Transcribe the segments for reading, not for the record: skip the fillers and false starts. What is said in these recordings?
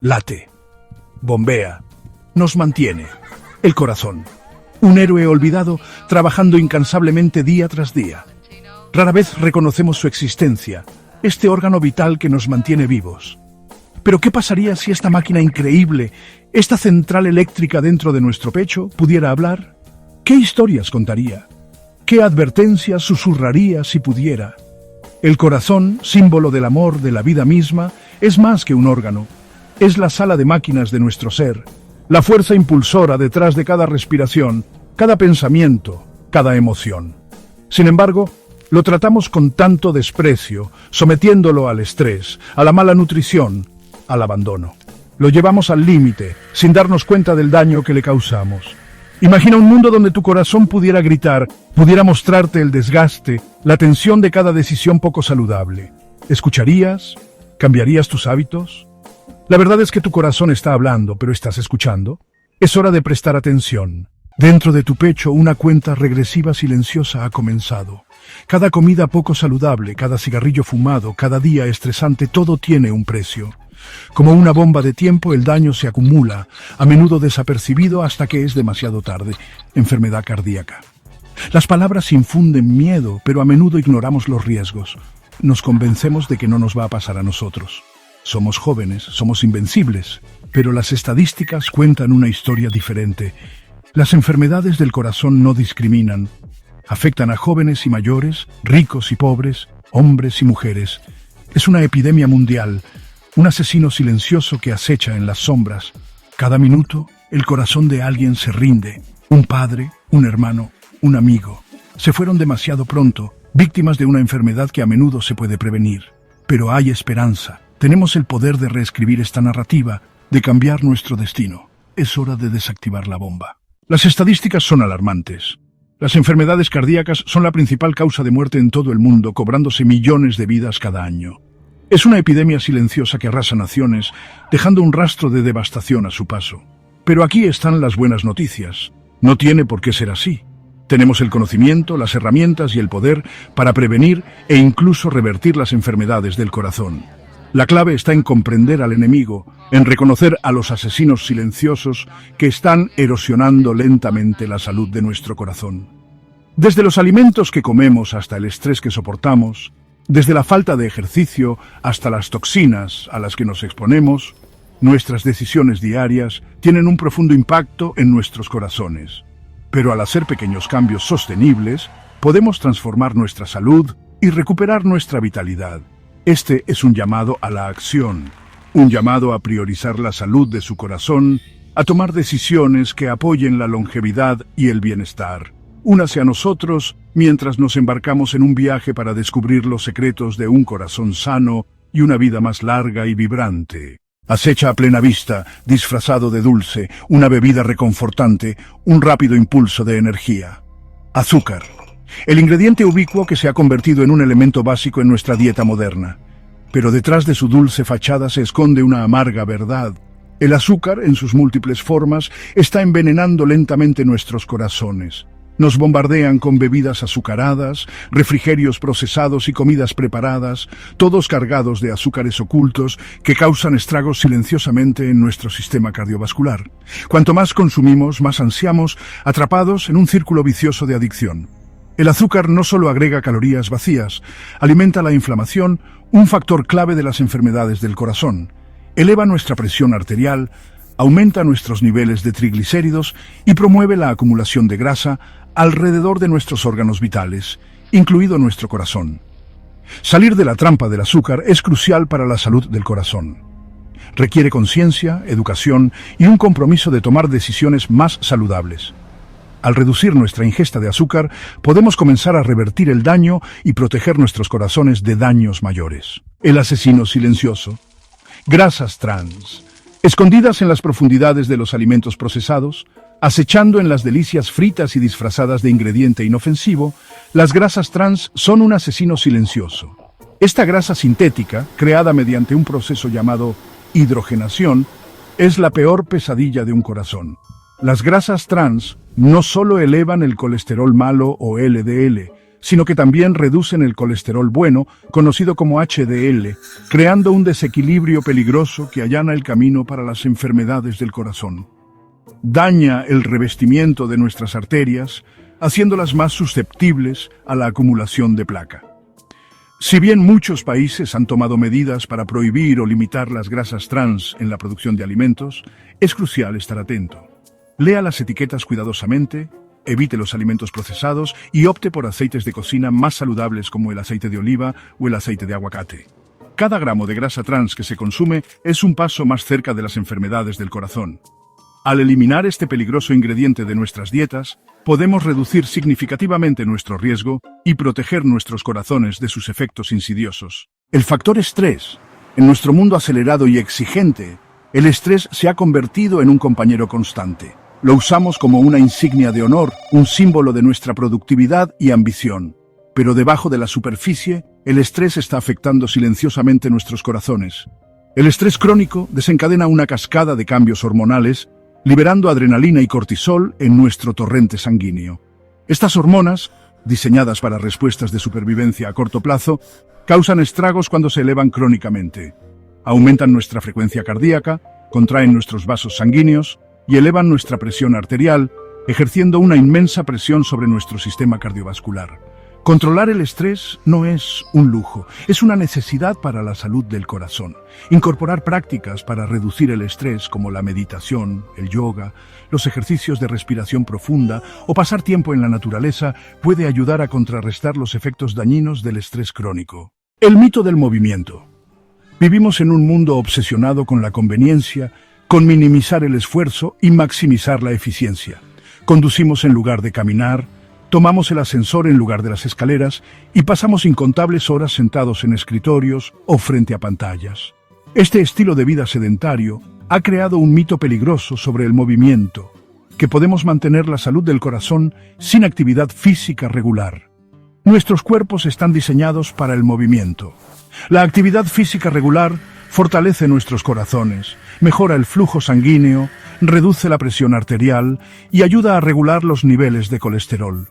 Late, bombea, nos mantiene. El corazón, un héroe olvidado trabajando incansablemente día tras día. Rara vez reconocemos su existencia, este órgano vital que nos mantiene vivos. Pero ¿qué pasaría si esta máquina increíble, esta central eléctrica dentro de nuestro pecho, pudiera hablar? ¿Qué historias contaría? ¿Qué advertencias susurraría si pudiera? El corazón, símbolo del amor, de la vida misma, es más que un órgano. Es la sala de máquinas de nuestro ser, la fuerza impulsora detrás de cada respiración, cada pensamiento, cada emoción. Sin embargo, lo tratamos con tanto desprecio, sometiéndolo al estrés, a la mala nutrición, al abandono. Lo llevamos al límite, sin darnos cuenta del daño que le causamos. Imagina un mundo donde tu corazón pudiera gritar, pudiera mostrarte el desgaste, la tensión de cada decisión poco saludable. ¿Escucharías? ¿Cambiarías tus hábitos? La verdad es que tu corazón está hablando, pero ¿estás escuchando? Es hora de prestar atención. Dentro de tu pecho una cuenta regresiva silenciosa ha comenzado. Cada comida poco saludable, cada cigarrillo fumado, cada día estresante, todo tiene un precio. Como una bomba de tiempo, el daño se acumula, a menudo desapercibido hasta que es demasiado tarde. Enfermedad cardíaca. Las palabras infunden miedo, pero a menudo ignoramos los riesgos. Nos convencemos de que no nos va a pasar a nosotros. Somos jóvenes, somos invencibles, pero las estadísticas cuentan una historia diferente. Las enfermedades del corazón no discriminan. Afectan a jóvenes y mayores, ricos y pobres, hombres y mujeres. Es una epidemia mundial, un asesino silencioso que acecha en las sombras. Cada minuto, el corazón de alguien se rinde. Un padre, un hermano, un amigo. Se fueron demasiado pronto, víctimas de una enfermedad que a menudo se puede prevenir. Pero hay esperanza. Tenemos el poder de reescribir esta narrativa, de cambiar nuestro destino. Es hora de desactivar la bomba. Las estadísticas son alarmantes. Las enfermedades cardíacas son la principal causa de muerte en todo el mundo, cobrándose millones de vidas cada año. Es una epidemia silenciosa que arrasa naciones, dejando un rastro de devastación a su paso. Pero aquí están las buenas noticias. No tiene por qué ser así. Tenemos el conocimiento, las herramientas y el poder para prevenir e incluso revertir las enfermedades del corazón. La clave está en comprender al enemigo, en reconocer a los asesinos silenciosos que están erosionando lentamente la salud de nuestro corazón. Desde los alimentos que comemos hasta el estrés que soportamos, desde la falta de ejercicio hasta las toxinas a las que nos exponemos, nuestras decisiones diarias tienen un profundo impacto en nuestros corazones. Pero al hacer pequeños cambios sostenibles, podemos transformar nuestra salud y recuperar nuestra vitalidad. Este es un llamado a la acción, un llamado a priorizar la salud de su corazón, a tomar decisiones que apoyen la longevidad y el bienestar. Únase a nosotros mientras nos embarcamos en un viaje para descubrir los secretos de un corazón sano y una vida más larga y vibrante. Acecha a plena vista, disfrazado de dulce, una bebida reconfortante, un rápido impulso de energía. Azúcar. El ingrediente ubicuo que se ha convertido en un elemento básico en nuestra dieta moderna. Pero detrás de su dulce fachada se esconde una amarga verdad. El azúcar, en sus múltiples formas, está envenenando lentamente nuestros corazones. Nos bombardean con bebidas azucaradas, refrigerios procesados y comidas preparadas, todos cargados de azúcares ocultos que causan estragos silenciosamente en nuestro sistema cardiovascular. Cuanto más consumimos, más ansiamos, atrapados en un círculo vicioso de adicción. El azúcar no solo agrega calorías vacías, alimenta la inflamación, un factor clave de las enfermedades del corazón. Eleva nuestra presión arterial, aumenta nuestros niveles de triglicéridos y promueve la acumulación de grasa alrededor de nuestros órganos vitales, incluido nuestro corazón. Salir de la trampa del azúcar es crucial para la salud del corazón. Requiere conciencia, educación y un compromiso de tomar decisiones más saludables. Al reducir nuestra ingesta de azúcar, podemos comenzar a revertir el daño y proteger nuestros corazones de daños mayores. El asesino silencioso. Grasas trans. Escondidas en las profundidades de los alimentos procesados, acechando en las delicias fritas y disfrazadas de ingrediente inofensivo, las grasas trans son un asesino silencioso. Esta grasa sintética, creada mediante un proceso llamado hidrogenación, es la peor pesadilla de un corazón. Las grasas trans no solo elevan el colesterol malo o LDL, sino que también reducen el colesterol bueno, conocido como HDL, creando un desequilibrio peligroso que allana el camino para las enfermedades del corazón. Daña el revestimiento de nuestras arterias, haciéndolas más susceptibles a la acumulación de placa. Si bien muchos países han tomado medidas para prohibir o limitar las grasas trans en la producción de alimentos, es crucial estar atento. Lea las etiquetas cuidadosamente, evite los alimentos procesados y opte por aceites de cocina más saludables como el aceite de oliva o el aceite de aguacate. Cada gramo de grasa trans que se consume es un paso más cerca de las enfermedades del corazón. Al eliminar este peligroso ingrediente de nuestras dietas, podemos reducir significativamente nuestro riesgo y proteger nuestros corazones de sus efectos insidiosos. El factor estrés. En nuestro mundo acelerado y exigente, el estrés se ha convertido en un compañero constante. Lo usamos como una insignia de honor, un símbolo de nuestra productividad y ambición. Pero debajo de la superficie, el estrés está afectando silenciosamente nuestros corazones. El estrés crónico desencadena una cascada de cambios hormonales, liberando adrenalina y cortisol en nuestro torrente sanguíneo. Estas hormonas, diseñadas para respuestas de supervivencia a corto plazo, causan estragos cuando se elevan crónicamente. Aumentan nuestra frecuencia cardíaca, contraen nuestros vasos sanguíneos y elevan nuestra presión arterial, ejerciendo una inmensa presión sobre nuestro sistema cardiovascular. Controlar el estrés no es un lujo, es una necesidad para la salud del corazón. Incorporar prácticas para reducir el estrés como la meditación, el yoga, los ejercicios de respiración profunda o pasar tiempo en la naturaleza puede ayudar a contrarrestar los efectos dañinos del estrés crónico. El mito del movimiento. Vivimos en un mundo obsesionado con la conveniencia, con minimizar el esfuerzo y maximizar la eficiencia. Conducimos en lugar de caminar, tomamos el ascensor en lugar de las escaleras y pasamos incontables horas sentados en escritorios o frente a pantallas. Este estilo de vida sedentario ha creado un mito peligroso sobre el movimiento, que podemos mantener la salud del corazón sin actividad física regular. Nuestros cuerpos están diseñados para el movimiento. La actividad física regular fortalece nuestros corazones, mejora el flujo sanguíneo, reduce la presión arterial y ayuda a regular los niveles de colesterol.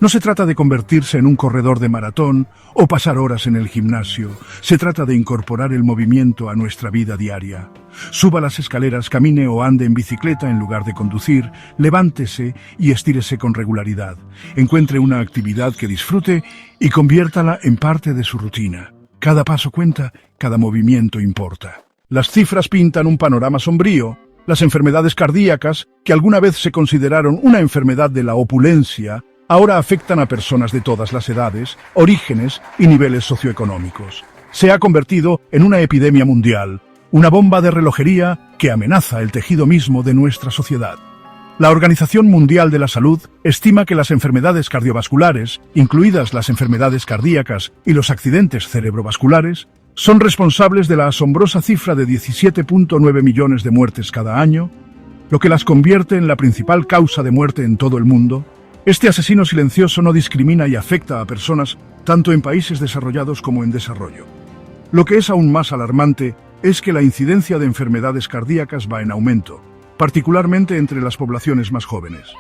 No se trata de convertirse en un corredor de maratón o pasar horas en el gimnasio. Se trata de incorporar el movimiento a nuestra vida diaria. Suba las escaleras, camine o ande en bicicleta en lugar de conducir, levántese y estírese con regularidad. Encuentre una actividad que disfrute y conviértala en parte de su rutina. Cada paso cuenta, cada movimiento importa. Las cifras pintan un panorama sombrío. Las enfermedades cardíacas, que alguna vez se consideraron una enfermedad de la opulencia, ahora afectan a personas de todas las edades, orígenes y niveles socioeconómicos. Se ha convertido en una epidemia mundial, una bomba de relojería que amenaza el tejido mismo de nuestra sociedad. La Organización Mundial de la Salud estima que las enfermedades cardiovasculares, incluidas las enfermedades cardíacas y los accidentes cerebrovasculares, son responsables de la asombrosa cifra de 17,9 millones de muertes cada año, lo que las convierte en la principal causa de muerte en todo el mundo. Este asesino silencioso no discrimina y afecta a personas tanto en países desarrollados como en desarrollo. Lo que es aún más alarmante es que la incidencia de enfermedades cardíacas va en aumento, particularmente entre las poblaciones más jóvenes.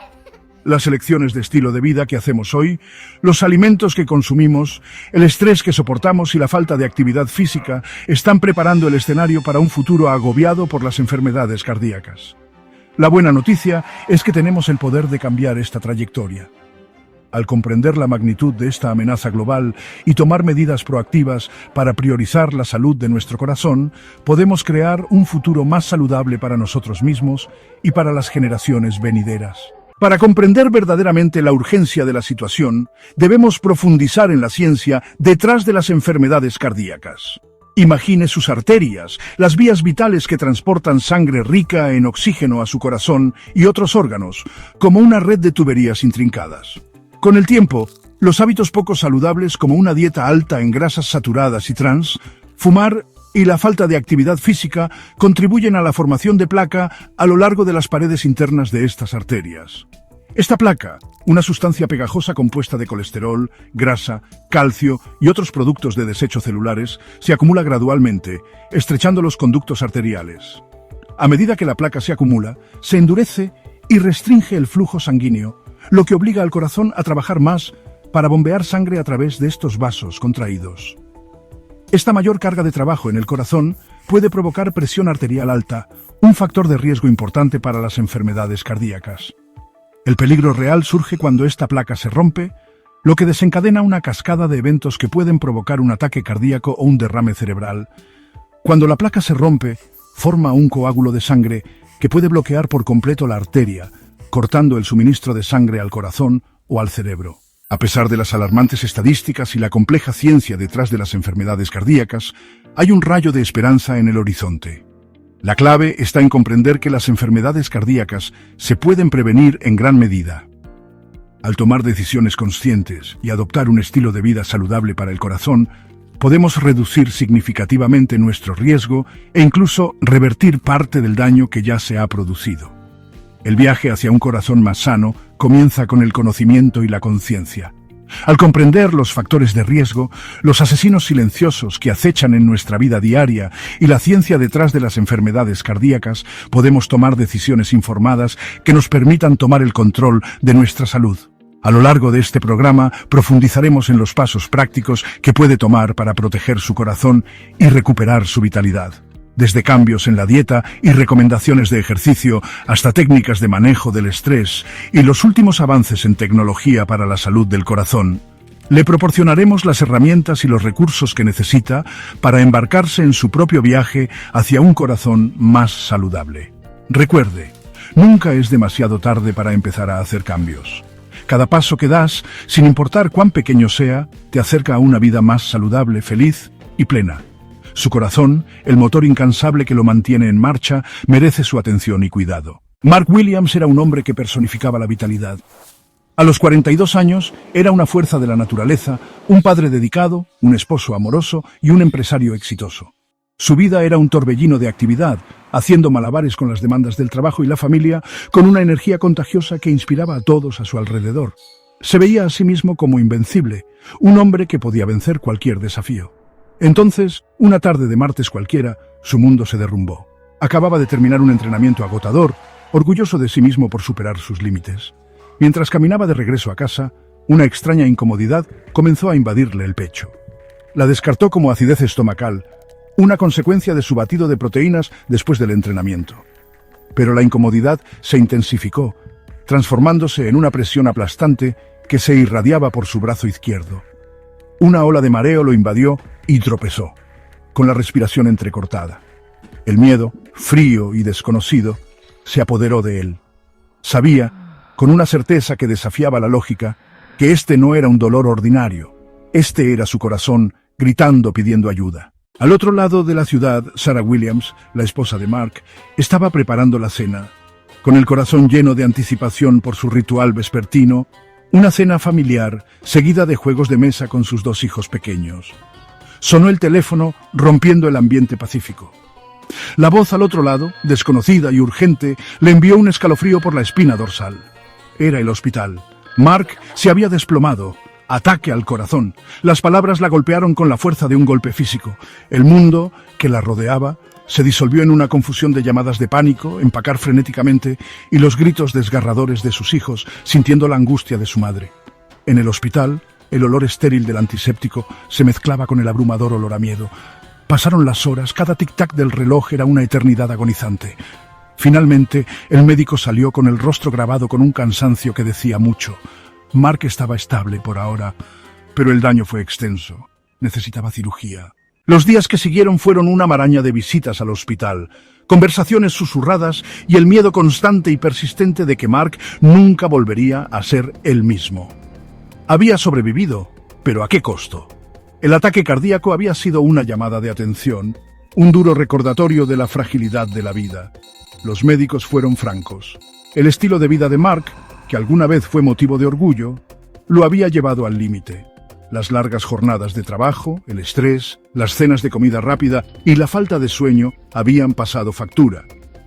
Las elecciones de estilo de vida que hacemos hoy, los alimentos que consumimos, el estrés que soportamos y la falta de actividad física están preparando el escenario para un futuro agobiado por las enfermedades cardíacas. La buena noticia es que tenemos el poder de cambiar esta trayectoria. Al comprender la magnitud de esta amenaza global y tomar medidas proactivas para priorizar la salud de nuestro corazón, podemos crear un futuro más saludable para nosotros mismos y para las generaciones venideras. Para comprender verdaderamente la urgencia de la situación, debemos profundizar en la ciencia detrás de las enfermedades cardíacas. Imagine sus arterias, las vías vitales que transportan sangre rica en oxígeno a su corazón y otros órganos, como una red de tuberías intrincadas. Con el tiempo, los hábitos poco saludables como una dieta alta en grasas saturadas y trans, fumar y la falta de actividad física contribuyen a la formación de placa a lo largo de las paredes internas de estas arterias. Esta placa, una sustancia pegajosa compuesta de colesterol, grasa, calcio y otros productos de desecho celulares, se acumula gradualmente, estrechando los conductos arteriales. A medida que la placa se acumula, se endurece y restringe el flujo sanguíneo, lo que obliga al corazón a trabajar más, para bombear sangre a través de estos vasos contraídos. Esta mayor carga de trabajo en el corazón puede provocar presión arterial alta, un factor de riesgo importante para las enfermedades cardíacas. El peligro real surge cuando esta placa se rompe, lo que desencadena una cascada de eventos que pueden provocar un ataque cardíaco o un derrame cerebral. Cuando la placa se rompe, forma un coágulo de sangre que puede bloquear por completo la arteria, cortando el suministro de sangre al corazón o al cerebro. A pesar de las alarmantes estadísticas y la compleja ciencia detrás de las enfermedades cardíacas, hay un rayo de esperanza en el horizonte. La clave está en comprender que las enfermedades cardíacas se pueden prevenir en gran medida. Al tomar decisiones conscientes y adoptar un estilo de vida saludable para el corazón, podemos reducir significativamente nuestro riesgo e incluso revertir parte del daño que ya se ha producido. El viaje hacia un corazón más sano comienza con el conocimiento y la conciencia. Al comprender los factores de riesgo, los asesinos silenciosos que acechan en nuestra vida diaria y la ciencia detrás de las enfermedades cardíacas, podemos tomar decisiones informadas que nos permitan tomar el control de nuestra salud. A lo largo de este programa profundizaremos en los pasos prácticos que puede tomar para proteger su corazón y recuperar su vitalidad. Desde cambios en la dieta y recomendaciones de ejercicio hasta técnicas de manejo del estrés y los últimos avances en tecnología para la salud del corazón, le proporcionaremos las herramientas y los recursos que necesita para embarcarse en su propio viaje hacia un corazón más saludable. Recuerde, nunca es demasiado tarde para empezar a hacer cambios. Cada paso que das, sin importar cuán pequeño sea, te acerca a una vida más saludable, feliz y plena. Su corazón, el motor incansable que lo mantiene en marcha, merece su atención y cuidado. Mark Williams era un hombre que personificaba la vitalidad. A los 42 años, era una fuerza de la naturaleza, un padre dedicado, un esposo amoroso y un empresario exitoso. Su vida era un torbellino de actividad, haciendo malabares con las demandas del trabajo y la familia, con una energía contagiosa que inspiraba a todos a su alrededor. Se veía a sí mismo como invencible, un hombre que podía vencer cualquier desafío. Entonces, una tarde de martes cualquiera, su mundo se derrumbó. Acababa de terminar un entrenamiento agotador, orgulloso de sí mismo por superar sus límites. Mientras caminaba de regreso a casa, una extraña incomodidad comenzó a invadirle el pecho. La descartó como acidez estomacal, una consecuencia de su batido de proteínas después del entrenamiento. Pero la incomodidad se intensificó, transformándose en una presión aplastante que se irradiaba por su brazo izquierdo. Una ola de mareo lo invadió y tropezó, con la respiración entrecortada. El miedo, frío y desconocido, se apoderó de él. Sabía, con una certeza que desafiaba la lógica, que este no era un dolor ordinario. Este era su corazón, gritando pidiendo ayuda. Al otro lado de la ciudad, Sarah Williams, la esposa de Mark, estaba preparando la cena. Con el corazón lleno de anticipación por su ritual vespertino, una cena familiar, seguida de juegos de mesa con sus 2 hijos pequeños. Sonó el teléfono, rompiendo el ambiente pacífico. La voz al otro lado, desconocida y urgente, le envió un escalofrío por la espina dorsal. Era el hospital. Mark se había desplomado. Ataque al corazón. Las palabras la golpearon con la fuerza de un golpe físico. El mundo que la rodeaba se disolvió en una confusión de llamadas de pánico, empacar frenéticamente y los gritos desgarradores de sus hijos, sintiendo la angustia de su madre. En el hospital, el olor estéril del antiséptico se mezclaba con el abrumador olor a miedo. Pasaron las horas, cada tic-tac del reloj era una eternidad agonizante. Finalmente, el médico salió con el rostro grabado con un cansancio que decía mucho. Mark estaba estable por ahora, pero el daño fue extenso. Necesitaba cirugía. Los días que siguieron fueron una maraña de visitas al hospital, conversaciones susurradas y el miedo constante y persistente de que Mark nunca volvería a ser el mismo. Había sobrevivido, pero ¿a qué costo? El ataque cardíaco había sido una llamada de atención, un duro recordatorio de la fragilidad de la vida. Los médicos fueron francos. El estilo de vida de Mark, que alguna vez fue motivo de orgullo, lo había llevado al límite. Las largas jornadas de trabajo, el estrés, las cenas de comida rápida y la falta de sueño habían pasado factura.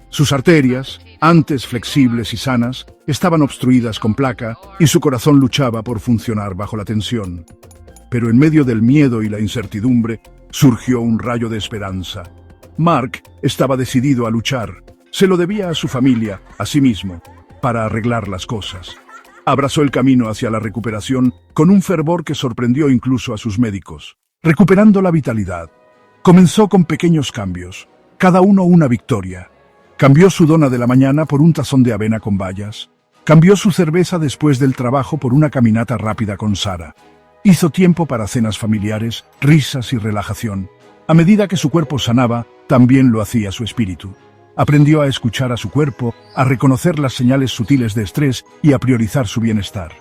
Sus arterias, antes flexibles y sanas, estaban obstruidas con placa y su corazón luchaba por funcionar bajo la tensión. Pero en medio del miedo y la incertidumbre, surgió un rayo de esperanza. Mark estaba decidido a luchar. Se lo debía a su familia, a sí mismo, para arreglar las cosas. Abrazó el camino hacia la recuperación con un fervor que sorprendió incluso a sus médicos. Recuperando la vitalidad, comenzó con pequeños cambios, cada uno una victoria. Cambió su dona de la mañana por un tazón de avena con bayas. Cambió su cerveza después del trabajo por una caminata rápida con Sara. Hizo tiempo para cenas familiares, risas y relajación. A medida que su cuerpo sanaba, también lo hacía su espíritu. Aprendió a escuchar a su cuerpo, a reconocer las señales sutiles de estrés y a priorizar su bienestar.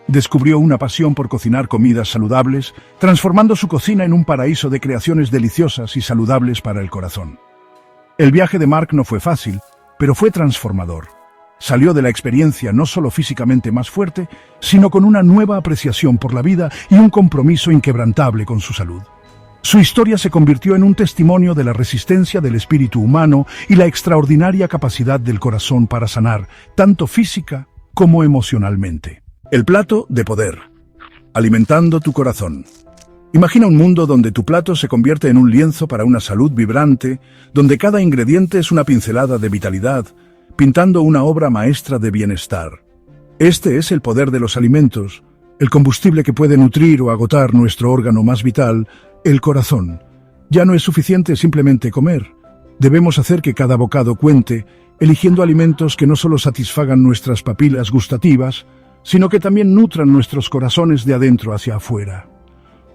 Descubrió una pasión por cocinar comidas saludables, transformando su cocina en un paraíso de creaciones deliciosas y saludables para el corazón. El viaje de Mark no fue fácil, pero fue transformador. Salió de la experiencia no solo físicamente más fuerte, sino con una nueva apreciación por la vida y un compromiso inquebrantable con su salud. Su historia se convirtió en un testimonio de la resistencia del espíritu humano y la extraordinaria capacidad del corazón para sanar, tanto física como emocionalmente. El plato de poder. Alimentando tu corazón. Imagina un mundo donde tu plato se convierte en un lienzo para una salud vibrante, donde cada ingrediente es una pincelada de vitalidad, pintando una obra maestra de bienestar. Este es el poder de los alimentos, el combustible que puede nutrir o agotar nuestro órgano más vital, el corazón. Ya no es suficiente simplemente comer. Debemos hacer que cada bocado cuente, eligiendo alimentos que no solo satisfagan nuestras papilas gustativas, sino que también nutran nuestros corazones de adentro hacia afuera.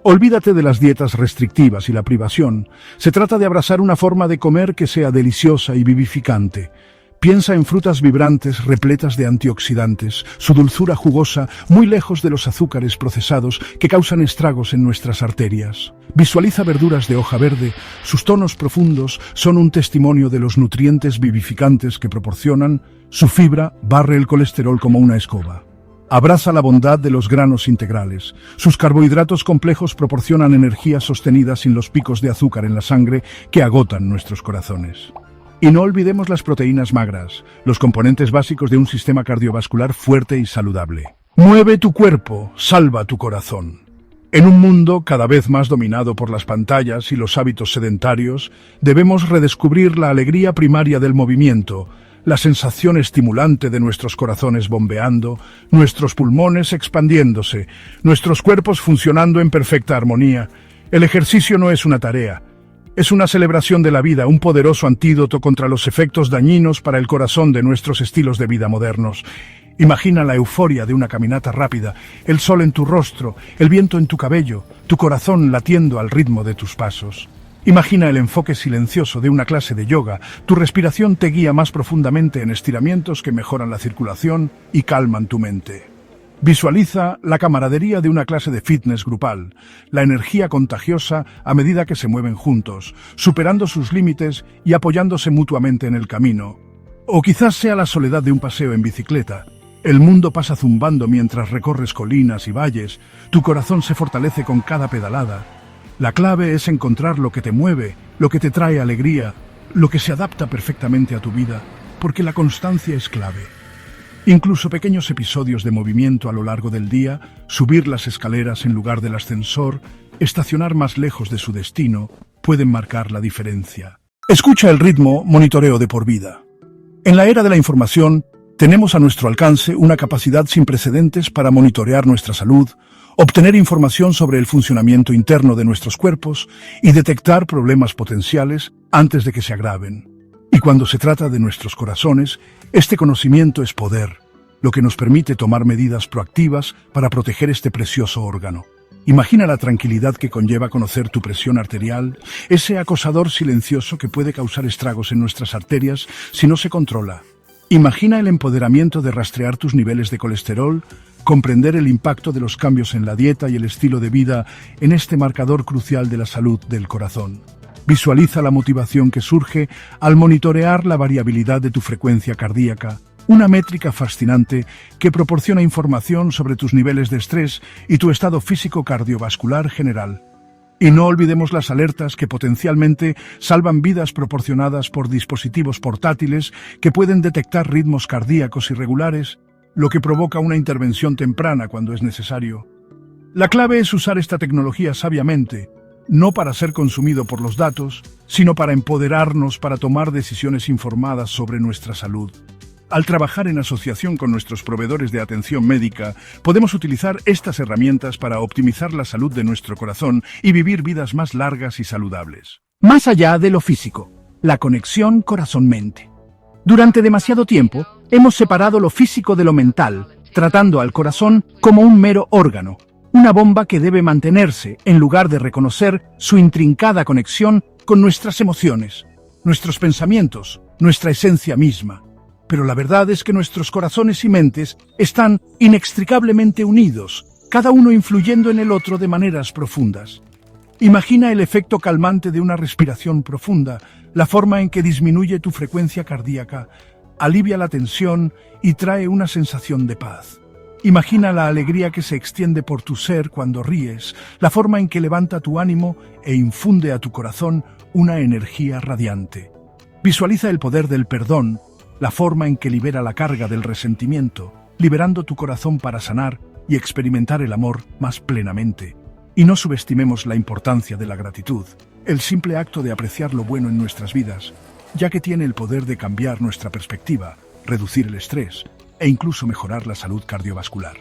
Olvídate de las dietas restrictivas y la privación. Se trata de abrazar una forma de comer que sea deliciosa y vivificante. Piensa en frutas vibrantes, repletas de antioxidantes, su dulzura jugosa, muy lejos de los azúcares procesados que causan estragos en nuestras arterias. Visualiza verduras de hoja verde, sus tonos profundos son un testimonio de los nutrientes vivificantes que proporcionan, su fibra barre el colesterol como una escoba. Abraza la bondad de los granos integrales. Sus carbohidratos complejos proporcionan energía sostenida sin los picos de azúcar en la sangre que agotan nuestros corazones. Y no olvidemos las proteínas magras, los componentes básicos de un sistema cardiovascular fuerte y saludable. Mueve tu cuerpo, salva tu corazón. En un mundo cada vez más dominado por las pantallas y los hábitos sedentarios, debemos redescubrir la alegría primaria del movimiento, la sensación estimulante de nuestros corazones bombeando, nuestros pulmones expandiéndose, nuestros cuerpos funcionando en perfecta armonía. El ejercicio no es una tarea. Es una celebración de la vida, un poderoso antídoto contra los efectos dañinos para el corazón de nuestros estilos de vida modernos. Imagina la euforia de una caminata rápida, el sol en tu rostro, el viento en tu cabello, tu corazón latiendo al ritmo de tus pasos. Imagina el enfoque silencioso de una clase de yoga, tu respiración te guía más profundamente en estiramientos que mejoran la circulación y calman tu mente. Visualiza la camaradería de una clase de fitness grupal, la energía contagiosa a medida que se mueven juntos, superando sus límites y apoyándose mutuamente en el camino. O quizás sea la soledad de un paseo en bicicleta. El mundo pasa zumbando mientras recorres colinas y valles, tu corazón se fortalece con cada pedalada. La clave es encontrar lo que te mueve, lo que te trae alegría, lo que se adapta perfectamente a tu vida, porque la constancia es clave. Incluso pequeños episodios de movimiento a lo largo del día, subir las escaleras en lugar del ascensor, estacionar más lejos de su destino, pueden marcar la diferencia. Escucha el ritmo, monitoreo de por vida. En la era de la información, tenemos a nuestro alcance una capacidad sin precedentes para monitorear nuestra salud, obtener información sobre el funcionamiento interno de nuestros cuerpos y detectar problemas potenciales antes de que se agraven. Y cuando se trata de nuestros corazones, este conocimiento es poder, lo que nos permite tomar medidas proactivas para proteger este precioso órgano. Imagina la tranquilidad que conlleva conocer tu presión arterial, ese acosador silencioso que puede causar estragos en nuestras arterias si no se controla. Imagina el empoderamiento de rastrear tus niveles de colesterol, comprender el impacto de los cambios en la dieta y el estilo de vida en este marcador crucial de la salud del corazón. Visualiza la motivación que surge al monitorear la variabilidad de tu frecuencia cardíaca, una métrica fascinante que proporciona información sobre tus niveles de estrés y tu estado físico cardiovascular general. Y no olvidemos las alertas que potencialmente salvan vidas proporcionadas por dispositivos portátiles que pueden detectar ritmos cardíacos irregulares, lo que provoca una intervención temprana cuando es necesario. La clave es usar esta tecnología sabiamente, no para ser consumido por los datos, sino para empoderarnos para tomar decisiones informadas sobre nuestra salud. Al trabajar en asociación con nuestros proveedores de atención médica, podemos utilizar estas herramientas para optimizar la salud de nuestro corazón y vivir vidas más largas y saludables. Más allá de lo físico, la conexión corazón-mente. Durante demasiado tiempo, hemos separado lo físico de lo mental, tratando al corazón como un mero órgano, una bomba que debe mantenerse en lugar de reconocer su intrincada conexión con nuestras emociones, nuestros pensamientos, nuestra esencia misma. Pero la verdad es que nuestros corazones y mentes están inextricablemente unidos, cada uno influyendo en el otro de maneras profundas. Imagina el efecto calmante de una respiración profunda, la forma en que disminuye tu frecuencia cardíaca, alivia la tensión y trae una sensación de paz. Imagina la alegría que se extiende por tu ser cuando ríes, la forma en que levanta tu ánimo e infunde a tu corazón una energía radiante. Visualiza el poder del perdón, la forma en que libera la carga del resentimiento, liberando tu corazón para sanar y experimentar el amor más plenamente. Y no subestimemos la importancia de la gratitud, el simple acto de apreciar lo bueno en nuestras vidas, ya que tiene el poder de cambiar nuestra perspectiva, reducir el estrés e incluso mejorar la salud cardiovascular.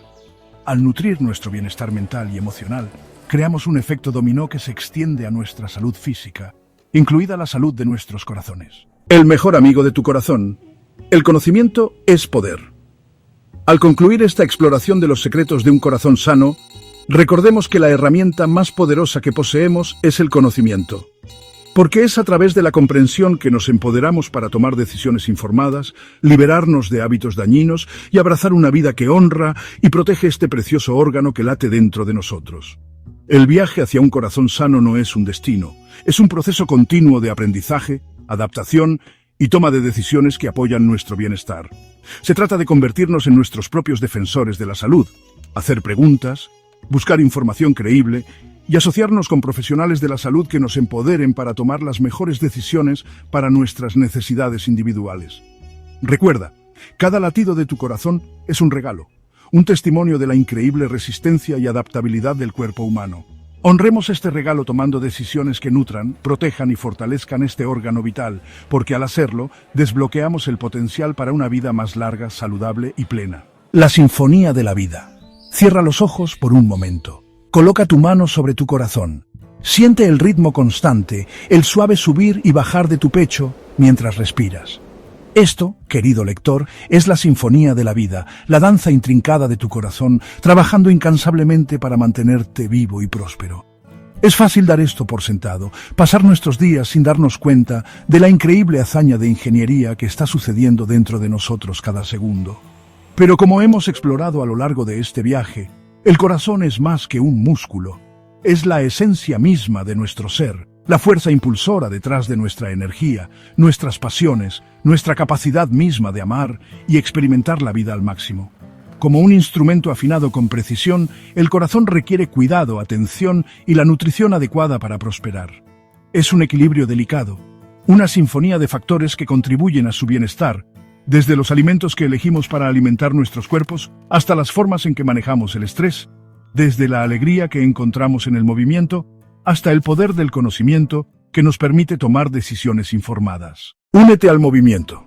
Al nutrir nuestro bienestar mental y emocional, creamos un efecto dominó que se extiende a nuestra salud física, incluida la salud de nuestros corazones. El mejor amigo de tu corazón. El conocimiento es poder. Al concluir esta exploración de los secretos de un corazón sano, recordemos que la herramienta más poderosa que poseemos es el conocimiento. Porque es a través de la comprensión que nos empoderamos para tomar decisiones informadas, liberarnos de hábitos dañinos y abrazar una vida que honra y protege este precioso órgano que late dentro de nosotros. El viaje hacia un corazón sano no es un destino, es un proceso continuo de aprendizaje, adaptación y toma de decisiones que apoyan nuestro bienestar. Se trata de convertirnos en nuestros propios defensores de la salud, hacer preguntas, buscar información creíble y asociarnos con profesionales de la salud que nos empoderen para tomar las mejores decisiones para nuestras necesidades individuales. Recuerda, cada latido de tu corazón es un regalo, un testimonio de la increíble resistencia y adaptabilidad del cuerpo humano. Honremos este regalo tomando decisiones que nutran, protejan y fortalezcan este órgano vital, porque al hacerlo, desbloqueamos el potencial para una vida más larga, saludable y plena. La sinfonía de la vida. Cierra los ojos por un momento. Coloca tu mano sobre tu corazón. Siente el ritmo constante, el suave subir y bajar de tu pecho mientras respiras. Esto, querido lector, es la sinfonía de la vida, la danza intrincada de tu corazón, trabajando incansablemente para mantenerte vivo y próspero. Es fácil dar esto por sentado, pasar nuestros días sin darnos cuenta de la increíble hazaña de ingeniería que está sucediendo dentro de nosotros cada segundo. Pero como hemos explorado a lo largo de este viaje, el corazón es más que un músculo. Es la esencia misma de nuestro ser, la fuerza impulsora detrás de nuestra energía, nuestras pasiones, nuestra capacidad misma de amar y experimentar la vida al máximo. Como un instrumento afinado con precisión, el corazón requiere cuidado, atención y la nutrición adecuada para prosperar. Es un equilibrio delicado, una sinfonía de factores que contribuyen a su bienestar, desde los alimentos que elegimos para alimentar nuestros cuerpos hasta las formas en que manejamos el estrés, desde la alegría que encontramos en el movimiento hasta el poder del conocimiento que nos permite tomar decisiones informadas. Únete al movimiento.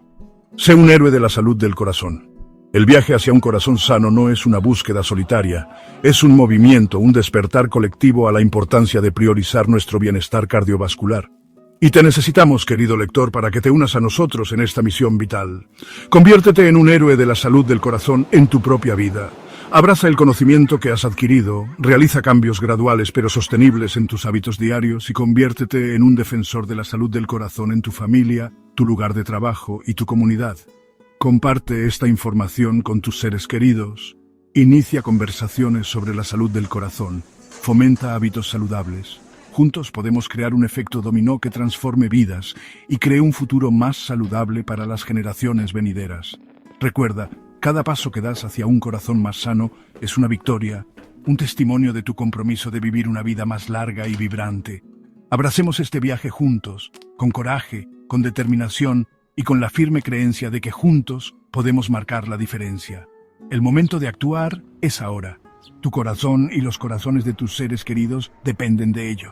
Sé un héroe de la salud del corazón. El viaje hacia un corazón sano no es una búsqueda solitaria, es un movimiento, un despertar colectivo a la importancia de priorizar nuestro bienestar cardiovascular. Y te necesitamos, querido lector, para que te unas a nosotros en esta misión vital. Conviértete en un héroe de la salud del corazón en tu propia vida. Abraza el conocimiento que has adquirido, realiza cambios graduales pero sostenibles en tus hábitos diarios y conviértete en un defensor de la salud del corazón en tu familia, tu lugar de trabajo y tu comunidad. Comparte esta información con tus seres queridos. Inicia conversaciones sobre la salud del corazón. Fomenta hábitos saludables. Juntos podemos crear un efecto dominó que transforme vidas y cree un futuro más saludable para las generaciones venideras. Recuerda, cada paso que das hacia un corazón más sano es una victoria, un testimonio de tu compromiso de vivir una vida más larga y vibrante. Abracemos este viaje juntos, con coraje, con determinación y con la firme creencia de que juntos podemos marcar la diferencia. El momento de actuar es ahora. Tu corazón y los corazones de tus seres queridos dependen de ello.